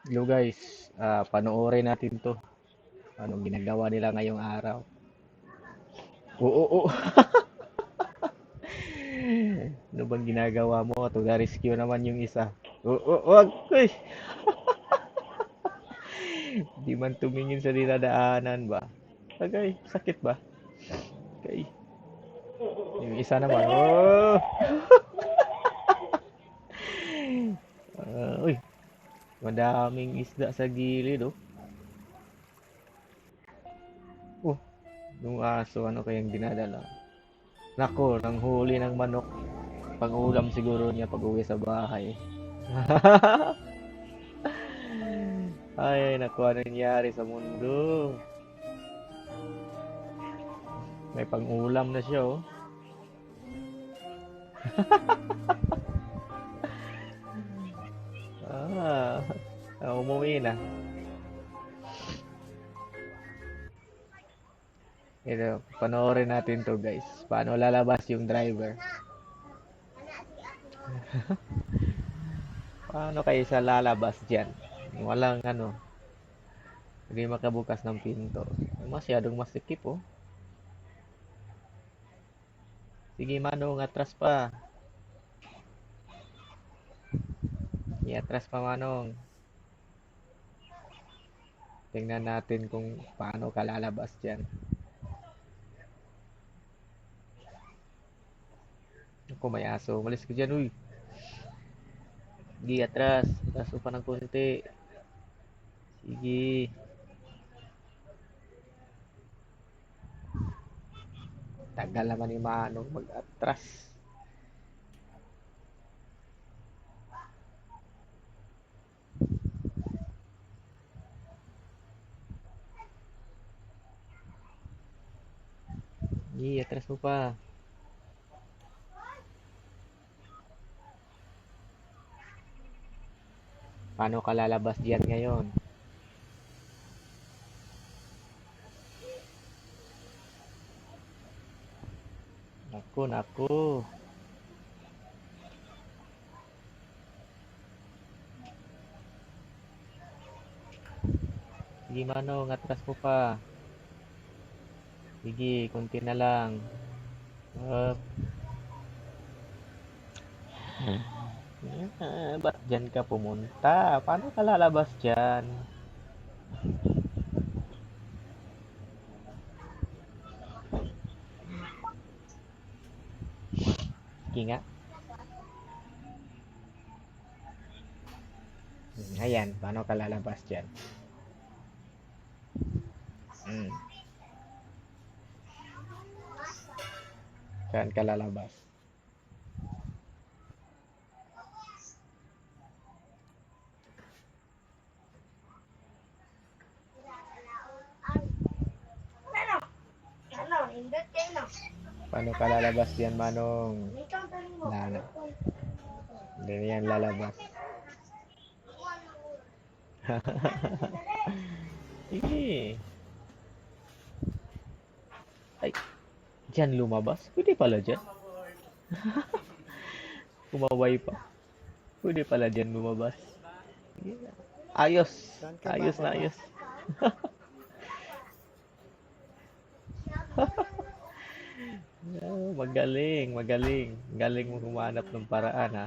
Hello guys, panoorin natin to. Anong ginagawa nila ngayong araw? Oo, oo. Ano bang ginagawa mo? To the rescue naman yung isa. Oo, wag. Uy, di man tumingin sa dinadaanan ba? Tagay, sakit ba? Okay. Yung isa naman. Oh! Uy, madaming isda sa gilid, oh. Oh, yung aso, ano kayang dinadala? Nako, nang huli ng manok. Pang-ulam siguro niya pag-uwi sa bahay. Ay, naku, ano nangyari sa mundo? May pang-ulam na siya, oh. Ah, umuwi na. Ito, panoorin natin to, guys. Paano lalabas yung driver? Paano kayo sa lalabas dyan? Walang ano, hindi makabukas ng pinto. Masyadong masikip, oh. Sige, Manong, atras pa. Iatras pa, Manong. Tingnan natin kung paano ka lalabas dyan. Ako, may aso. Umalis ka dyan, uy. Sige, atras. Atras mo pa ng konti. Sige. Tagal naman ni Manong mag-atras. Sige, atras mo pa. Paano ka lalabas diyan ngayon? Naku, naku. Sige, Manong, atras mo pa. Sige, konti na lang. Up. Ba't dyan ka pumunta? Paano ka lalabas dyan? Sige nga. Ayan, paano ka lalabas dyan? Hmm. Saan ka lalabas? Paano ka lalabas dyan, Manong? Lala. Hindi na yan lalabas. Sige. Ay, dyan lumabas? Pwede pala dyan. Kumaway pa. Pwede pala dyan lumabas. Sige. Ayos. Ayos na ayos. Magaling, magaling. Galing mo humanap ng paraan, ha?